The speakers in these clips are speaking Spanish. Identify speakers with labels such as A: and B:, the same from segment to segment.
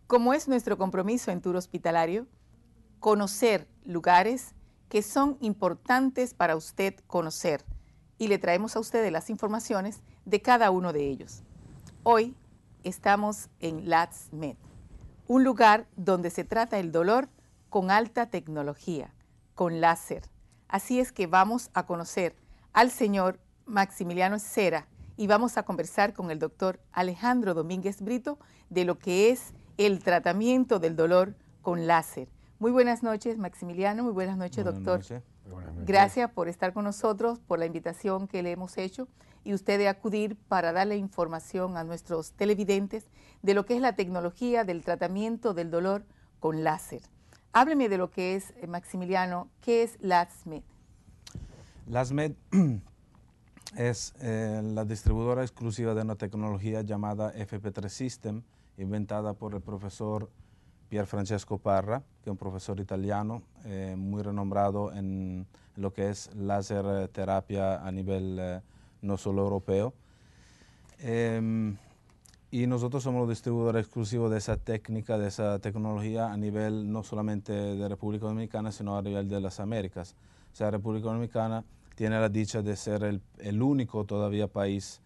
A: Como es nuestro compromiso en Tour Hospitalario, conocer lugares que son importantes para usted conocer y le traemos a ustedes las informaciones de cada uno de ellos. Hoy estamos en LatsMed, un lugar donde se trata el dolor con alta tecnología, con láser. Así es que vamos a conocer al señor Maximiliano Cera y vamos a conversar con el doctor Alejandro Domínguez Brito de lo que es el tratamiento del dolor con láser. Muy buenas noches, Maximiliano. Muy buenas noches, doctor.
B: Buenas noches.
A: Gracias por estar con nosotros, por la invitación que le hemos hecho y usted de acudir para darle información a nuestros televidentes de lo que es la tecnología del tratamiento del dolor con láser. Hábleme de lo que es, Maximiliano, ¿qué es LatsMed?
B: LatsMed es la distribuidora exclusiva de una tecnología llamada FP3 System, inventada por el profesor Pier Francesco Parra, que es un profesor italiano muy renombrado en lo que es láser terapia a nivel no solo europeo. Y nosotros somos los distribuidores exclusivos de esa técnica, de esa tecnología a nivel no solamente de República Dominicana, sino a nivel de las Américas. O sea, República Dominicana tiene la dicha de ser el único todavía país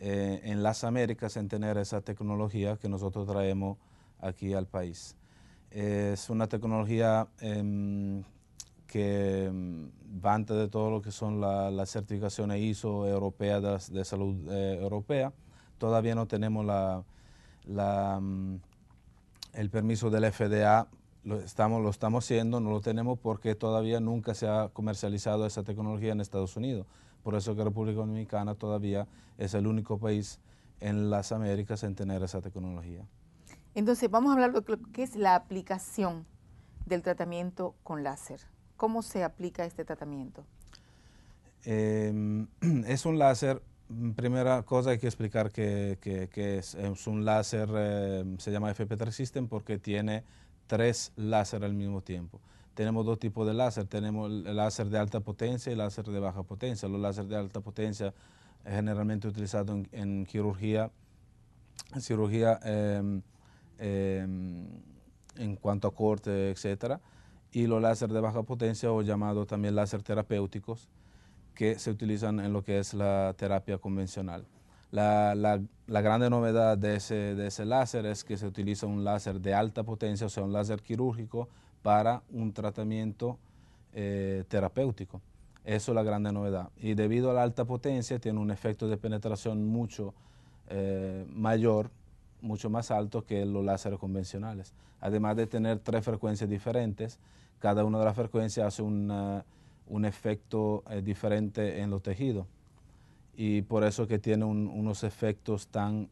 B: en las Américas en tener esa tecnología que nosotros traemos aquí al país. Es una tecnología que va antes de todo lo que son las certificaciones ISO europeas de salud europea. Todavía no tenemos el permiso del FDA, lo estamos haciendo, no lo tenemos porque todavía nunca se ha comercializado esa tecnología en Estados Unidos. Por eso que República Dominicana todavía es el único país en las Américas en tener esa tecnología.
A: Entonces, vamos a hablar de lo que es la aplicación del tratamiento con láser. ¿Cómo se aplica este tratamiento?
B: Es un láser. Primera cosa hay que explicar que es un láser, se llama FP3 System porque tiene 3 láser al mismo tiempo. Tenemos 2 tipos de láser, tenemos el láser de alta potencia y el láser de baja potencia. Los láser de alta potencia es generalmente utilizado en cirugía en cuanto a corte, etcétera, y los láser de baja potencia o llamados también láser terapéuticos, que se utilizan en lo que es la terapia convencional. La grande novedad de ese láser es que se utiliza un láser de alta potencia, o sea, un láser quirúrgico para un tratamiento terapéutico. Eso es la grande novedad. Y debido a la alta potencia tiene un efecto de penetración mucho mayor, mucho más alto que los láseres convencionales. Además de tener 3 frecuencias diferentes, cada una de las frecuencias hace un efecto diferente en los tejidos y por eso que tiene unos efectos tan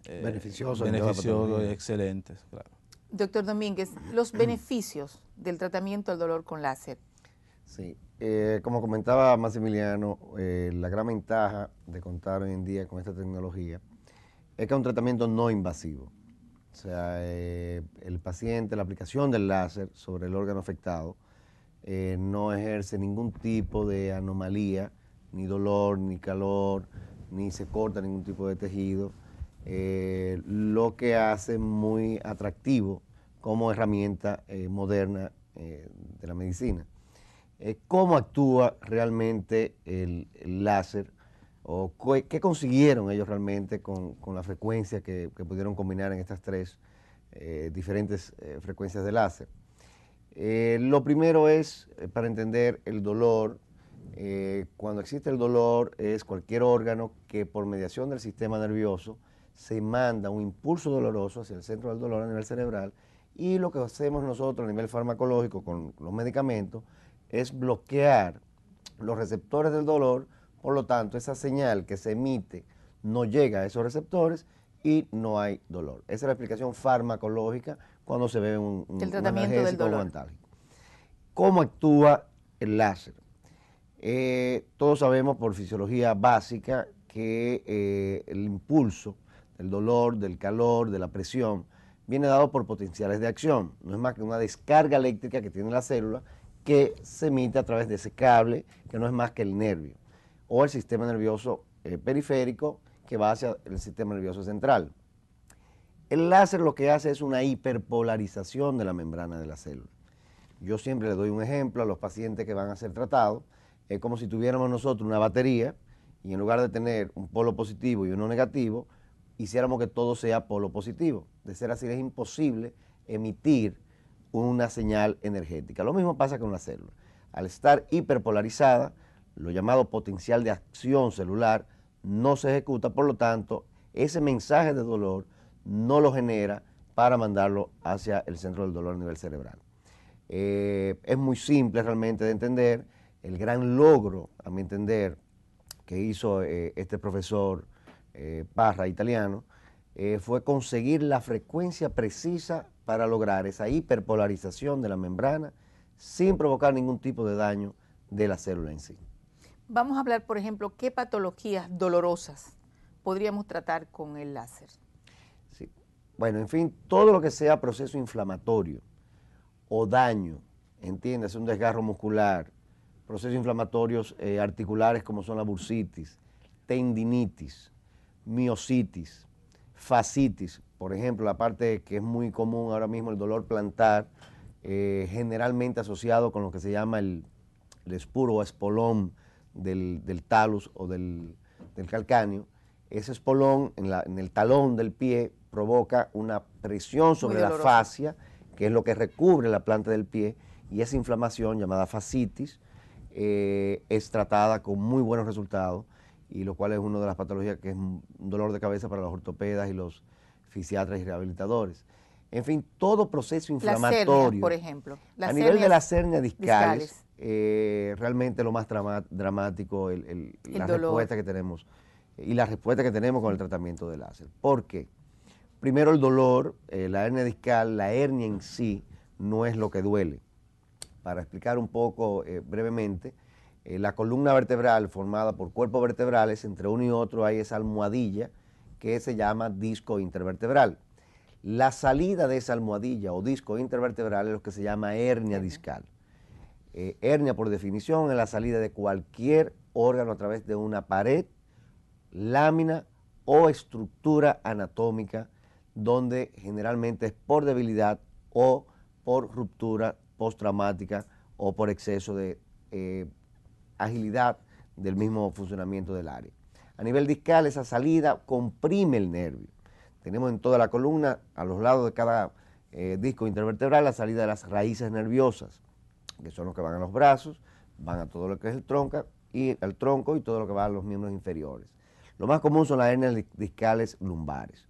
C: beneficiosos
B: y excelentes. Claro.
A: Doctor Domínguez, los beneficios del tratamiento del dolor con láser.
C: Sí, como comentaba Maximiliano, la gran ventaja de contar hoy en día con esta tecnología es que es un tratamiento no invasivo. O sea, el paciente, la aplicación del láser sobre el órgano afectado no ejerce ningún tipo de anomalía, ni dolor, ni calor, ni se corta ningún tipo de tejido, lo que hace muy atractivo como herramienta moderna de la medicina. ¿Cómo actúa realmente el láser? ¿O qué consiguieron ellos realmente con la frecuencia que pudieron combinar en estas 3 diferentes frecuencias de láser? Lo primero es, para entender el dolor, cuando existe el dolor es cualquier órgano que por mediación del sistema nervioso se manda un impulso doloroso hacia el centro del dolor a nivel cerebral, y lo que hacemos nosotros a nivel farmacológico con los medicamentos es bloquear los receptores del dolor. Por lo tanto, esa señal que se emite no llega a esos receptores y no hay dolor. Esa es la explicación farmacológica cuando se bebe un analgésico o un antálgico. ¿Cómo actúa el láser? Todos sabemos por fisiología básica que el impulso del dolor, del calor, de la presión, viene dado por potenciales de acción. No es más que una descarga eléctrica que tiene la célula que se emite a través de ese cable, que no es más que el nervio, o el sistema nervioso periférico que va hacia el sistema nervioso central. El láser lo que hace es una hiperpolarización de la membrana de la célula. Yo siempre le doy un ejemplo a los pacientes que van a ser tratados. Es como si tuviéramos nosotros una batería y en lugar de tener un polo positivo y uno negativo, hiciéramos que todo sea polo positivo. De ser así es imposible emitir una señal energética. Lo mismo pasa con la célula. Al estar hiperpolarizada, lo llamado potencial de acción celular no se ejecuta, por lo tanto, ese mensaje de dolor no lo genera para mandarlo hacia el centro del dolor a nivel cerebral. Es muy simple realmente de entender. El gran logro, a mi entender, que hizo este profesor Parra, italiano, fue conseguir la frecuencia precisa para lograr esa hiperpolarización de la membrana sin provocar ningún tipo de daño de la célula en sí.
A: Vamos a hablar, por ejemplo, qué patologías dolorosas podríamos tratar con el láser.
C: Sí. Bueno, en fin, todo lo que sea proceso inflamatorio o daño, entiendes, un desgarro muscular, procesos inflamatorios articulares como son la bursitis, tendinitis, miositis, fascitis, por ejemplo, la parte que es muy común ahora mismo, el dolor plantar, generalmente asociado con lo que se llama el espuro o espolón del talus o del calcáneo. Ese espolón en el talón del pie provoca una presión sobre la fascia, que es lo que recubre la planta del pie, y esa inflamación llamada fascitis es tratada con muy buenos resultados, y lo cual es una de las patologías que es un dolor de cabeza para los ortopedas y los fisiatras y rehabilitadores. En fin, todo proceso inflamatorio.
A: Las hernias, por ejemplo.
C: A nivel de las hernias discales. Realmente lo más dramático, la respuesta que tenemos y la respuesta que tenemos con el tratamiento del láser. ¿Por qué? Primero el dolor, la hernia discal, la hernia en sí no es lo que duele. Para explicar un poco brevemente, la columna vertebral formada por cuerpos vertebrales, entre uno y otro hay esa almohadilla que se llama disco intervertebral. La salida de esa almohadilla o disco intervertebral es lo que se llama hernia discal. Hernia, por definición, es la salida de cualquier órgano a través de una pared, lámina o estructura anatómica, donde generalmente es por debilidad o por ruptura postraumática o por exceso de agilidad del mismo funcionamiento del área. A nivel discal, esa salida comprime el nervio. Tenemos en toda la columna, a los lados de cada disco intervertebral, la salida de las raíces nerviosas, que son los que van a los brazos, van a todo lo que es el tronco y todo lo que va a los miembros inferiores. Lo más común son las hernias discales lumbares.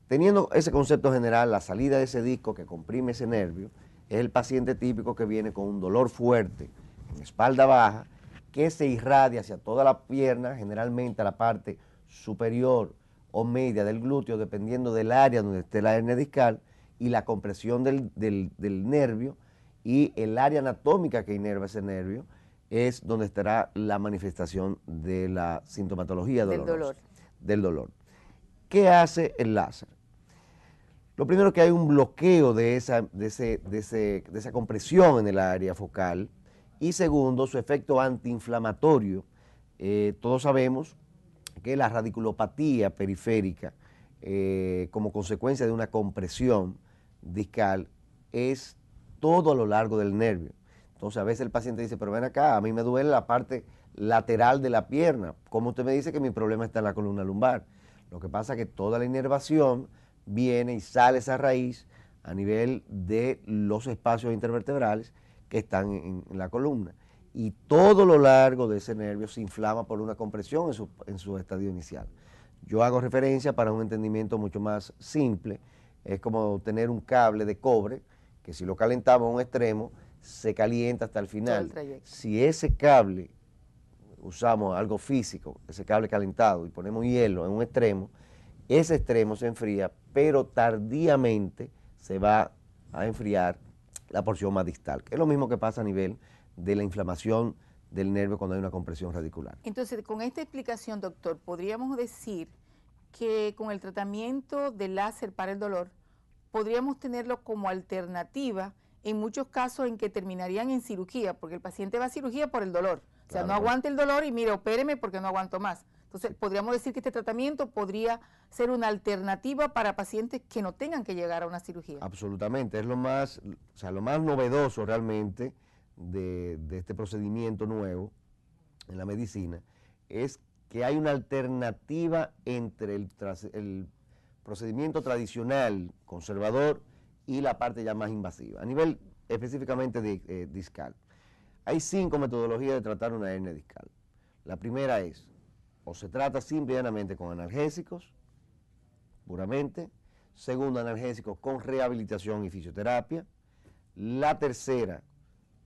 C: Teniendo ese concepto general, la salida de ese disco que comprime ese nervio, es el paciente típico que viene con un dolor fuerte en espalda baja, que se irradia hacia toda la pierna, generalmente a la parte superior o media del glúteo, dependiendo del área donde esté la hernia discal, y la compresión del nervio y el área anatómica que inerva ese nervio es donde estará la manifestación de la sintomatología del dolor. ¿Qué hace el láser? Lo primero, que hay un bloqueo de esa compresión en el área focal, y segundo, su efecto antiinflamatorio. Todos sabemos que la radiculopatía periférica, como consecuencia de una compresión discal, es todo a lo largo del nervio. Entonces a veces el paciente dice, pero ven acá, a mí me duele la parte lateral de la pierna. ¿Cómo usted me dice que mi problema está en la columna lumbar? Lo que pasa es que toda la inervación viene y sale esa raíz a nivel de los espacios intervertebrales que están en la columna. Y todo lo largo de ese nervio se inflama por una compresión en su estadio inicial. Yo hago referencia para un entendimiento mucho más simple. Es como tener un cable de cobre que si lo calentamos a un extremo, se calienta hasta el final. Si ese cable, usamos algo físico, ese cable calentado, y ponemos hielo en un extremo, ese extremo se enfría, pero tardíamente se va a enfriar la porción más distal. Es lo mismo que pasa a nivel de la inflamación del nervio cuando hay una compresión radicular.
A: Entonces, con esta explicación, doctor, podríamos decir que con el tratamiento del láser para el dolor, podríamos tenerlo como alternativa en muchos casos en que terminarían en cirugía, porque el paciente va a cirugía por el dolor. O sea, no aguanta el dolor y mira, opéreme porque no aguanto más. Entonces, podríamos decir que este tratamiento podría ser una alternativa para pacientes que no tengan que llegar a una cirugía.
C: Absolutamente, es lo más novedoso realmente de este procedimiento nuevo en la medicina, es que hay una alternativa entre el procedimiento tradicional, conservador, y la parte ya más invasiva, a nivel específicamente discal. Hay 5 metodologías de tratar una hernia discal. La primera es, o se trata simple y llanamente con analgésicos, puramente. Segundo, analgésicos con rehabilitación y fisioterapia. La tercera,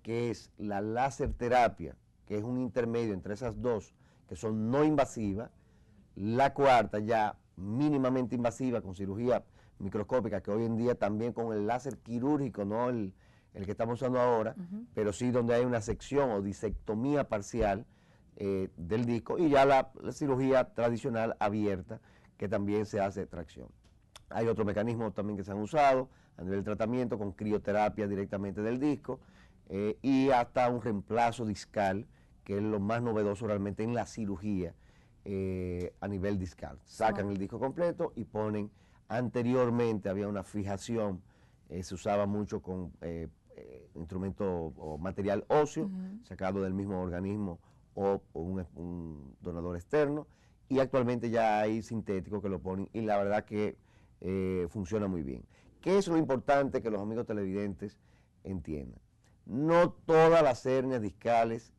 C: que es la láser terapia, que es un intermedio entre esas dos, que son no invasivas. La cuarta, ya mínimamente invasiva, con cirugía microscópica, que hoy en día también con el láser quirúrgico, no el que estamos usando ahora, pero sí donde hay una sección o disectomía parcial del disco, y ya la cirugía tradicional abierta, que también se hace tracción. Hay otros mecanismos también que se han usado a nivel de tratamiento con crioterapia directamente del disco, y hasta un reemplazo discal, que es lo más novedoso realmente en la cirugía a nivel discal. Sacan el disco completo y ponen, anteriormente había una fijación, se usaba mucho con instrumento o material óseo, sacado del mismo organismo o un donador externo, y actualmente ya hay sintéticos que lo ponen, y la verdad que funciona muy bien. ¿Qué es lo importante que los amigos televidentes entiendan? No todas las hernias discales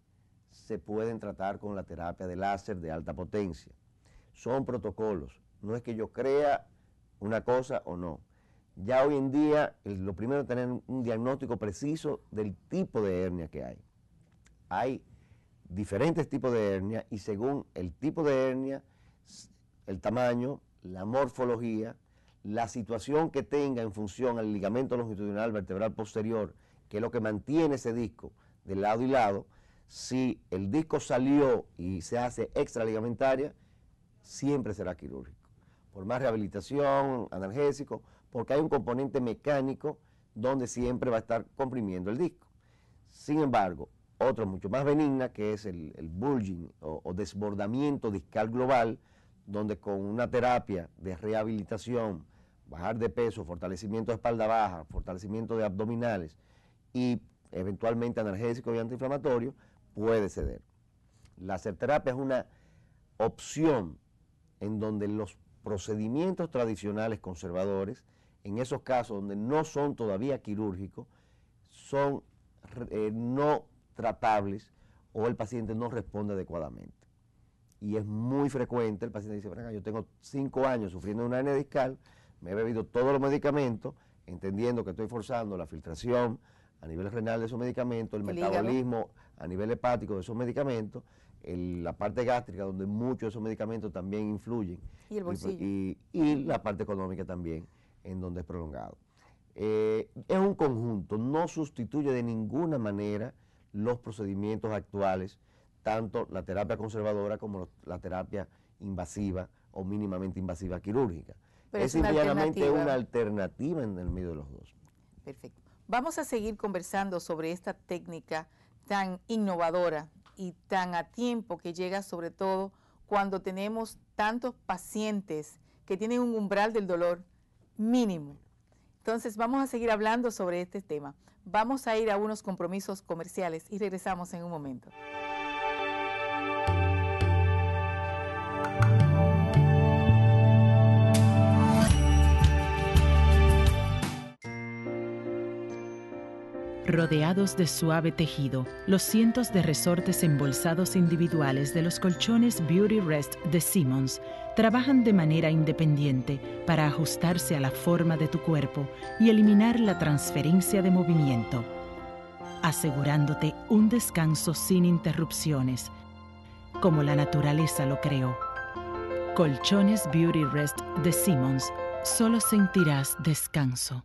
C: se pueden tratar con la terapia de láser de alta potencia. Son protocolos, no es que yo crea una cosa o no. Ya hoy en día, lo primero es tener un diagnóstico preciso del tipo de hernia que hay. Hay diferentes tipos de hernia, y según el tipo de hernia, el tamaño, la morfología, la situación que tenga en función al ligamento longitudinal vertebral posterior, que es lo que mantiene ese disco de lado y lado. Si el disco salió y se hace extraligamentaria, siempre será quirúrgico. Por más rehabilitación, analgésico, porque hay un componente mecánico donde siempre va a estar comprimiendo el disco. Sin embargo, otra mucho más benigna, que es el bulging o desbordamiento discal global, donde con una terapia de rehabilitación, bajar de peso, fortalecimiento de espalda baja, fortalecimiento de abdominales y eventualmente analgésico y antiinflamatorio, puede ceder. La láser-terapia es una opción en donde los procedimientos tradicionales conservadores, en esos casos donde no son todavía quirúrgicos, son no tratables, o el paciente no responde adecuadamente. Y es muy frecuente, el paciente dice, bueno, yo tengo 5 años sufriendo de una hernia discal, me he bebido todos los medicamentos, entendiendo que estoy forzando la filtración a nivel renal de esos medicamentos, el metabolismo hígado a nivel hepático de esos medicamentos, la parte gástrica, donde muchos de esos medicamentos también influyen,
A: y el bolsillo,
C: y la parte económica también, en donde es prolongado. Es un conjunto, no sustituye de ninguna manera los procedimientos actuales, tanto la terapia conservadora como la terapia invasiva o mínimamente invasiva quirúrgica.
A: Pero
C: es simplemente una alternativa en el medio de los dos.
A: Perfecto. Vamos a seguir conversando sobre esta técnica tan innovadora y tan a tiempo, que llega sobre todo cuando tenemos tantos pacientes que tienen un umbral del dolor mínimo. Entonces vamos a seguir hablando sobre este tema. Vamos a ir a unos compromisos comerciales y regresamos en un momento.
D: Rodeados de suave tejido, los cientos de resortes embolsados individuales de los colchones Beauty Rest de Simmons trabajan de manera independiente para ajustarse a la forma de tu cuerpo y eliminar la transferencia de movimiento, asegurándote un descanso sin interrupciones, como la naturaleza lo creó. Colchones Beauty Rest de Simmons, solo sentirás descanso.